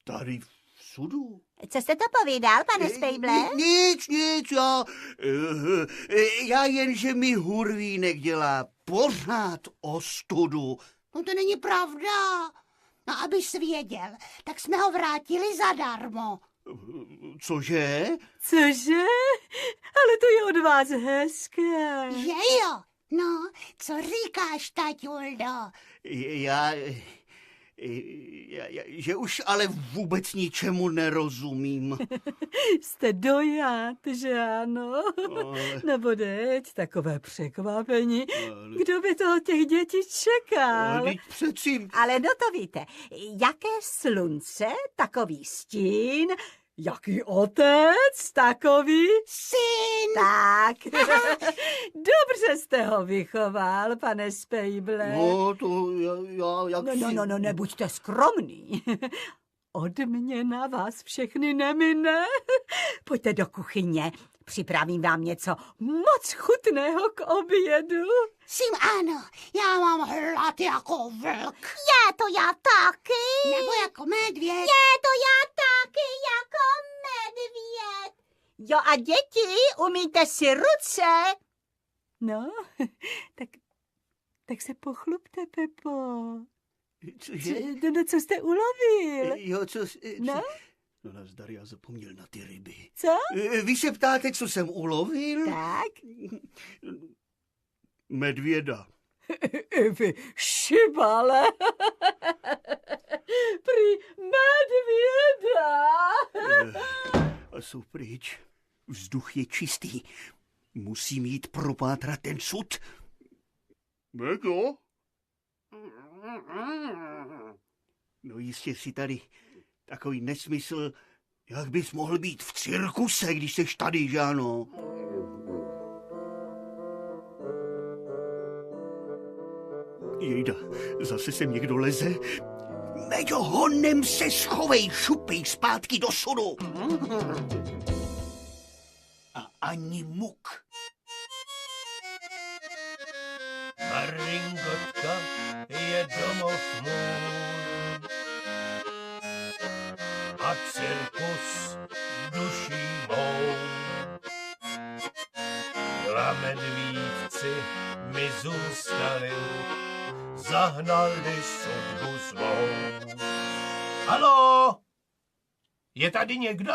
tady v sudu? Co jste to povídal, pane Spejble? Nic, já jen, že mi Hurvínek dělá pořád ostudu. No to není pravda. No, abys věděl, tak jsme ho vrátili zadarmo. Cože? Cože? Ale to je od vás hezké. Že jo? No, co říkáš, taťuldo? Já, že už ale vůbec ničemu nerozumím. Jste dojat, že ano? No bodeď, takové překvapení. Kdo by to od těch dětí čekal? Teď přeci... Ale no to víte, jaké slunce, takový stín, jaký otec, takový... Syn! Tak, dobře jste ho vychoval, pane Spejble. No, to já jak si... No, nebuďte skromný. odměna vás všechny nemine. Pojďte do kuchyně, připravím vám něco moc chutného k obědu. Sim, ano, já mám hlad jako vlk. Je to já taky. Nebo jako medvěd. Je to já taky jako medvěd. Jo a děti, umýjte si ruce. No, tak se pochlupte, Pepo. Cože? No, co jste ulovil? Jo, co? No? No nazdar, já zapomněl na ty ryby. Co? Vy se ptáte, co jsem ulovil? Tak? Medvěda. Vy šibale. Prý medvěda. A jsou pryč. Vzduch je čistý. Musím jít propátrat ten sud. Medo? No jistě si tady takový nesmysl, jak bys mohl být v cirkuse, když seš tady, že ano? Jejda, zase sem někdo leze. Meďo, honem se schovej, šupej zpátky do sudu. A ani muk. Maringotka je domov můj a cirkus duší mou. Dva medvídci mi zůstali, zahnali sudbu svou. Haló? Je tady někdo?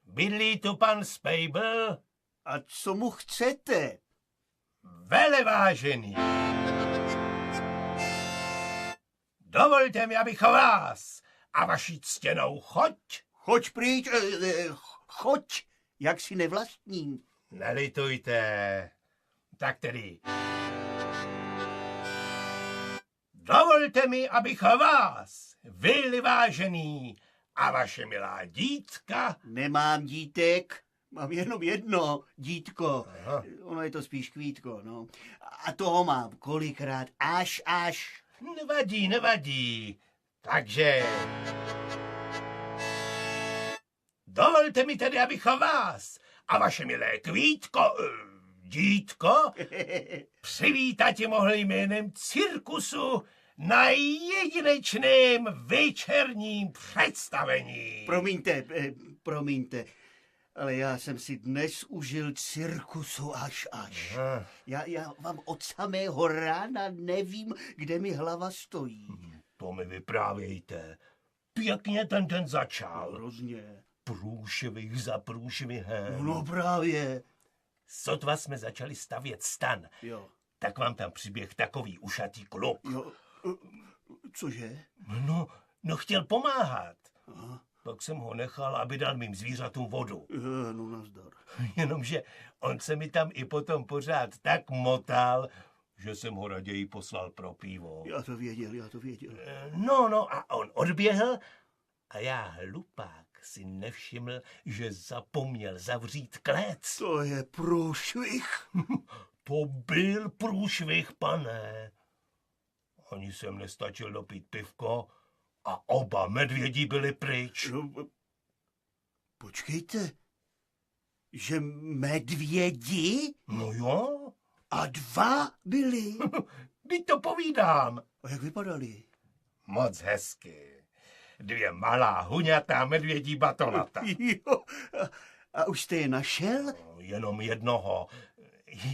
Bydlí tu pan Spejbl? A co mu chcete? Velevážený. Dovolte mi, abych vás a vaši ctěnou choť. Choď pryč, choď, jak si nevlastní. Nelitujte. Tak tedy. Dovolte mi, abych vás, vy vážený, a vaše milá dítka. Nemám dítek, mám jenom jedno dítko. Aha. Ono je to spíš kvítko, no. A toho mám kolikrát, až. Nevadí. Takže... Dovolte mi tedy, abych vás a vaše milé dítko, přivítati mohli jménem cirkusu na jedinečném večerním představení. Promiňte, ale já jsem si dnes užil cirkusu až. Já vám od samého rána nevím, kde mi hlava stojí. To mi vyprávějte. Pěkně ten den začal. Hrozně. Průšvih za průšvihem. No právě. Sotva jsme začali stavět stan, Jo. tak vám tam přiběh takový ušatý kluk. Jo. Cože? No chtěl pomáhat. Aha. Pak jsem ho nechal, aby dal mým zvířatům vodu. No nazdar. Jenomže on se mi tam i potom pořád tak motal, že jsem ho raději poslal pro pivo. Já to věděl. No a on odběhl a já hlupák si nevšiml, že zapomněl zavřít klec. To je průšvih. To byl průšvih, pane. Ani jsem nestačil dopít pivko a oba medvědi byli pryč. No, počkejte, že medvědi? No jo, A 2 byli? teď to povídám. A jak vypadali? Moc hezky. 2 malá huňatá medvědí batonata. Jo. A už jste je našel? Jenom jednoho.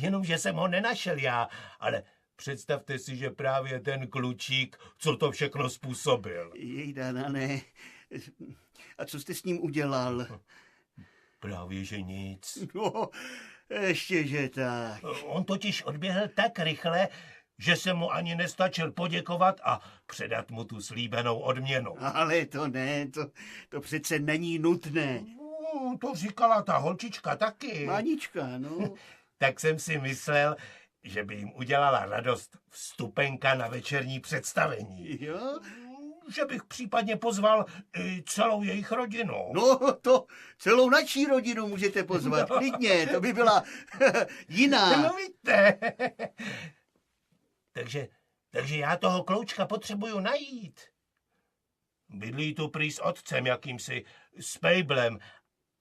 Jenomže jsem ho nenašel já, ale představte si, že právě ten klučík, co to všechno způsobil. Jejda, ne. A co jste s ním udělal? Právě že nic. No, ještě že tak. On totiž odběhl tak rychle, že jsem mu ani nestačil poděkovat a předat mu tu slíbenou odměnu. Ale to ne, to přece není nutné. To říkala ta holčička taky. Manička, no. Tak jsem si myslel, že by jim udělala radost vstupenka na večerní představení. Jo? Že bych případně pozval i celou jejich rodinu. No, to celou naší rodinu můžete pozvat, klidně, to by byla jiná. No víte. Takže já toho kloučka potřebuju najít. Bydlí tu prý s otcem jakýmsi Spejblem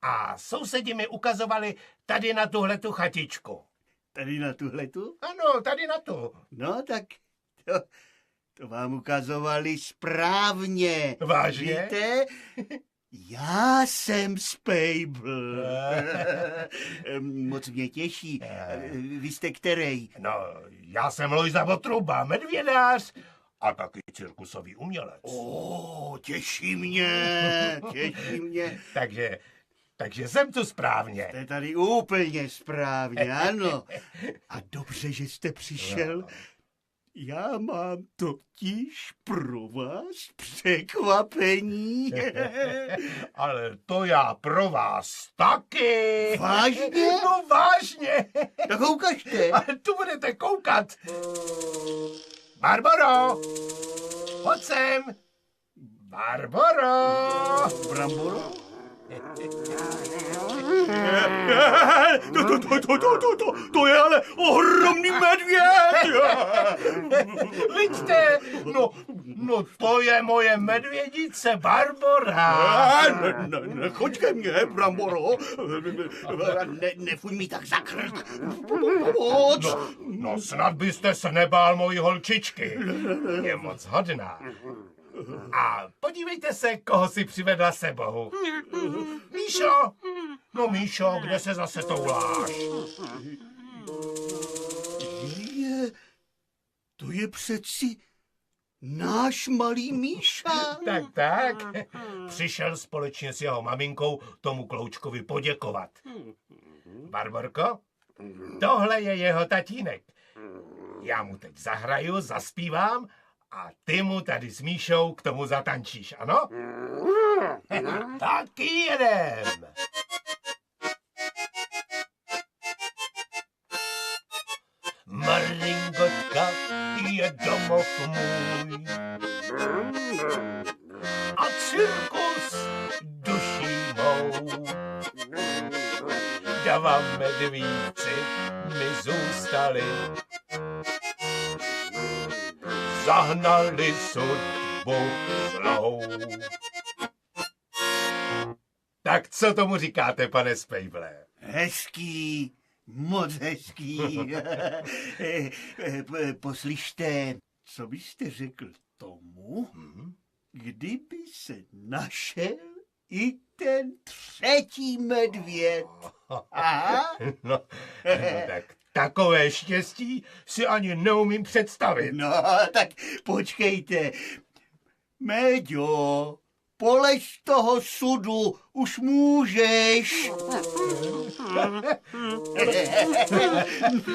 a sousedi mi ukazovali tady na tuhletu chatičku. Tady na tuhletu? Ano, tady na tu. No tak to vám ukazovali správně. Vážně? Víte? Já jsem Spejbl. Moc mě těší. Vy jste kterej? No, já jsem Lojza Votruba, medvědář a taky cirkusový umělec. Těší mě. Takže jsem tu správně. Jste tady úplně správně, ano. A dobře, že jste přišel. Já mám totiž pro vás překvapení. Ale to já pro vás taky. Vážně? No vážně. Tak ukažte. Ale tu budete koukat. Barboro, pojď sem. Barboro. Bramboro? To je ale ohromný medvěd! Vidíte, no to je moje medvědice Barbora. Choď ke mně, Bramboro. Nefuň mi tak za krk. No snad byste se nebál mojí holčičky. Je moc hodná. A podívejte se, koho si přivedla sebou. Míšo! No Míšo, kde se zase touláš? To je přeci náš malý Míša. Tak. Přišel společně s jeho maminkou tomu Kloučkovi poděkovat. Barborko, tohle je jeho tatínek. Já mu teď zahraju, zaspívám a ty mu tady s Míšou k tomu zatančíš, ano? Taky jedem. Maringotka je domov můj a cirkus duší mou. Dva medvídci mi zůstali, zahnali sudbu zlou. Tak co tomu říkáte, pane Spejble? Hezký, moc hezký. Poslyšte, co byste řekl tomu, kdyby se našel i ten třetí medvěd? Aha. No tak takové štěstí si ani neumím představit. No, tak počkejte. Méďo, polež toho sudu, už můžeš.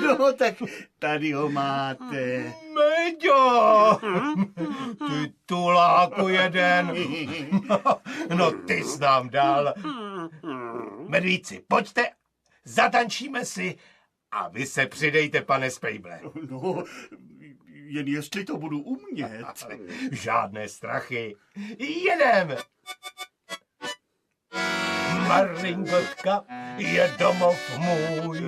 No, tak tady ho máte. Meďo! Ty tuláku jeden. No ty jsi nám dal. Medvíci, pojďte, zatančíme si a vy se přidejte, pane Spejble. No, jen jestli to budu umět. Žádné strachy. Jedem! Maringotka je domov můj.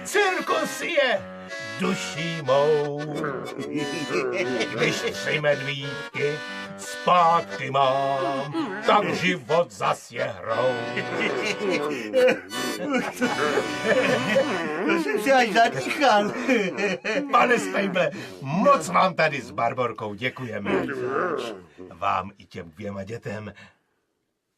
Cirkus je duší mou. Když 3 medvídky zpátky mám, tak život zas je hrou. To jsem se až zadýchal. Pane Spejble, moc vám tady s Barborkou děkujeme. Vám i těm 2 dětem.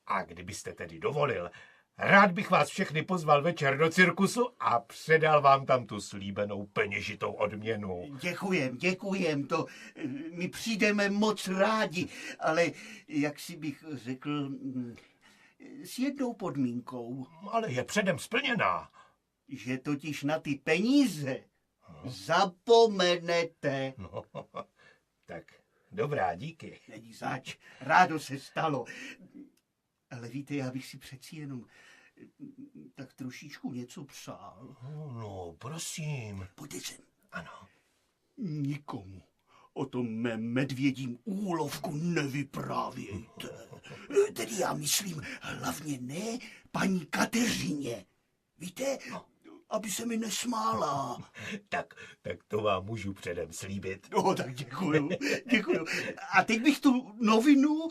A kdybyste tedy dovolil, rád bych vás všechny pozval večer do cirkusu a předal vám tam tu slíbenou peněžitou odměnu. Děkujem, to my přijdeme moc rádi, ale jak si bych řekl, s jednou podmínkou. Ale je předem splněná. Že totiž na ty peníze zapomenete. No, tak dobrá, díky. Není zač, rádo se stalo. Ale víte, já bych si přeci jenom tak trošičku něco přál. No, prosím. Pojďte sem. Ano. Nikomu o tom mém medvědím úlovku nevyprávějte. Tedy já myslím hlavně ne paní Kateřině. Víte, aby se mi nesmála. Tak to vám můžu předem slíbit. No, tak děkuju. A teď bych tu novinu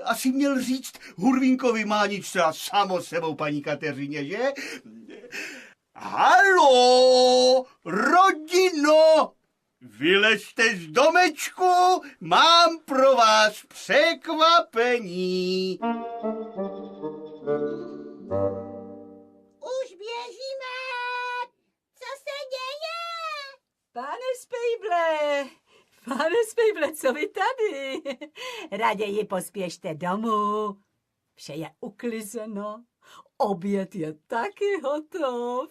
asi měl říct Hurvínkovi máničce a samo sebou paní Kateřině, že? Haló, rodino! Vylezte z domečku, mám pro vás překvapení. Už běžíme. Co se děje? Pane Spejble, co vy tady? Raději pospěšte domů. Vše je uklizeno, oběd je taky hotov.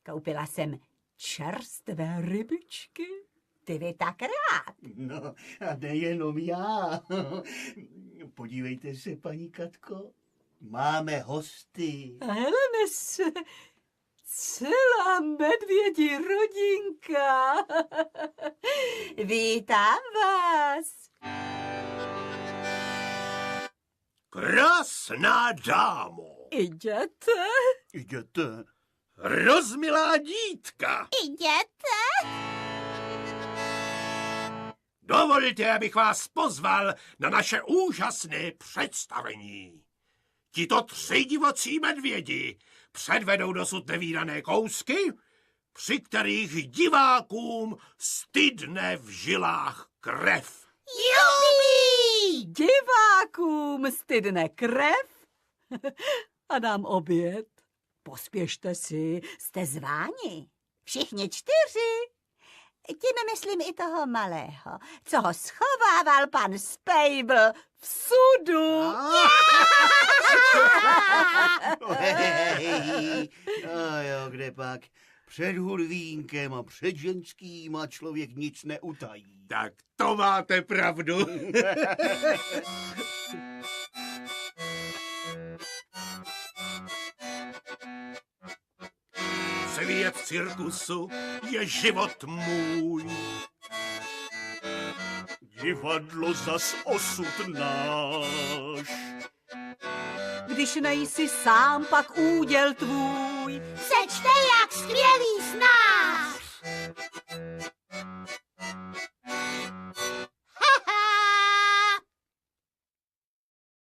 Koupila jsem čerstvé rybičky. Ty vy tak rád. No, a nejenom já. Podívejte se, paní Katko, máme hosty. Helene se, celá medvědí rodinka. Vítám vás. Krásná dámo, Jděte. rozmilá dítka, Jděte? dovolte, abych vás pozval na naše úžasné představení. Tito 3 divocí medvědi předvedou dosud nevídané kousky, při kterých divákům stydne v žilách krev. Jupi! Divákům stydne krev a dám oběd. Pospěšte si, jste zváni. Všichni 4. Tím myslím i toho malého, co ho schovával pan Spejbl v sudu. Hej, a jo, kde pak? Před Hurvínkem a před ženskýma člověk nic neutají. Tak to máte pravdu. Svět cirkusu je život můj. Divadlo zas osud náš. Když nejsi sám, pak úděl tvůj. Sečte jak skvělý snáš.